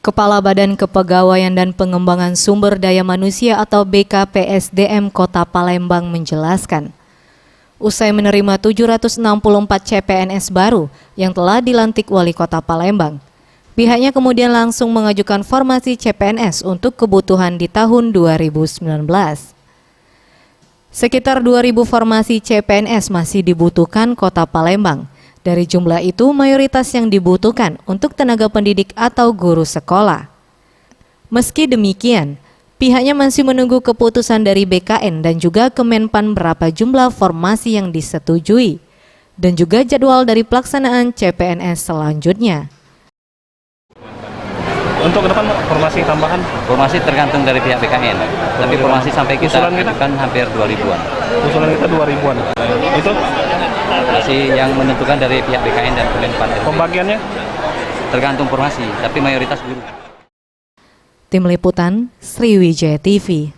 Kepala Badan Kepegawaian dan Pengembangan Sumber Daya Manusia atau BKPSDM Kota Palembang menjelaskan, usai menerima 764 CPNS baru yang telah dilantik Wali Kota Palembang, pihaknya kemudian langsung mengajukan formasi CPNS untuk kebutuhan di tahun 2019. Sekitar 2.000 formasi CPNS masih dibutuhkan Kota Palembang. Dari jumlah itu, mayoritas yang dibutuhkan untuk tenaga pendidik atau guru sekolah. Meski demikian, pihaknya masih menunggu keputusan dari BKN dan juga Kemenpan berapa jumlah formasi yang disetujui, dan juga jadwal dari pelaksanaan CPNS selanjutnya. Untuk ke depan formasi tambahan? Formasi tergantung dari pihak BKN, tapi formasi sampai kita kan hampir 2.000-an. Usulan kita 2.000-an. Itu? Masih yang menentukan dari pihak BKN dan Kemenpan. Pembagiannya? Tergantung formasi, tapi mayoritas guru. Tim Liputan, Sriwijaya TV.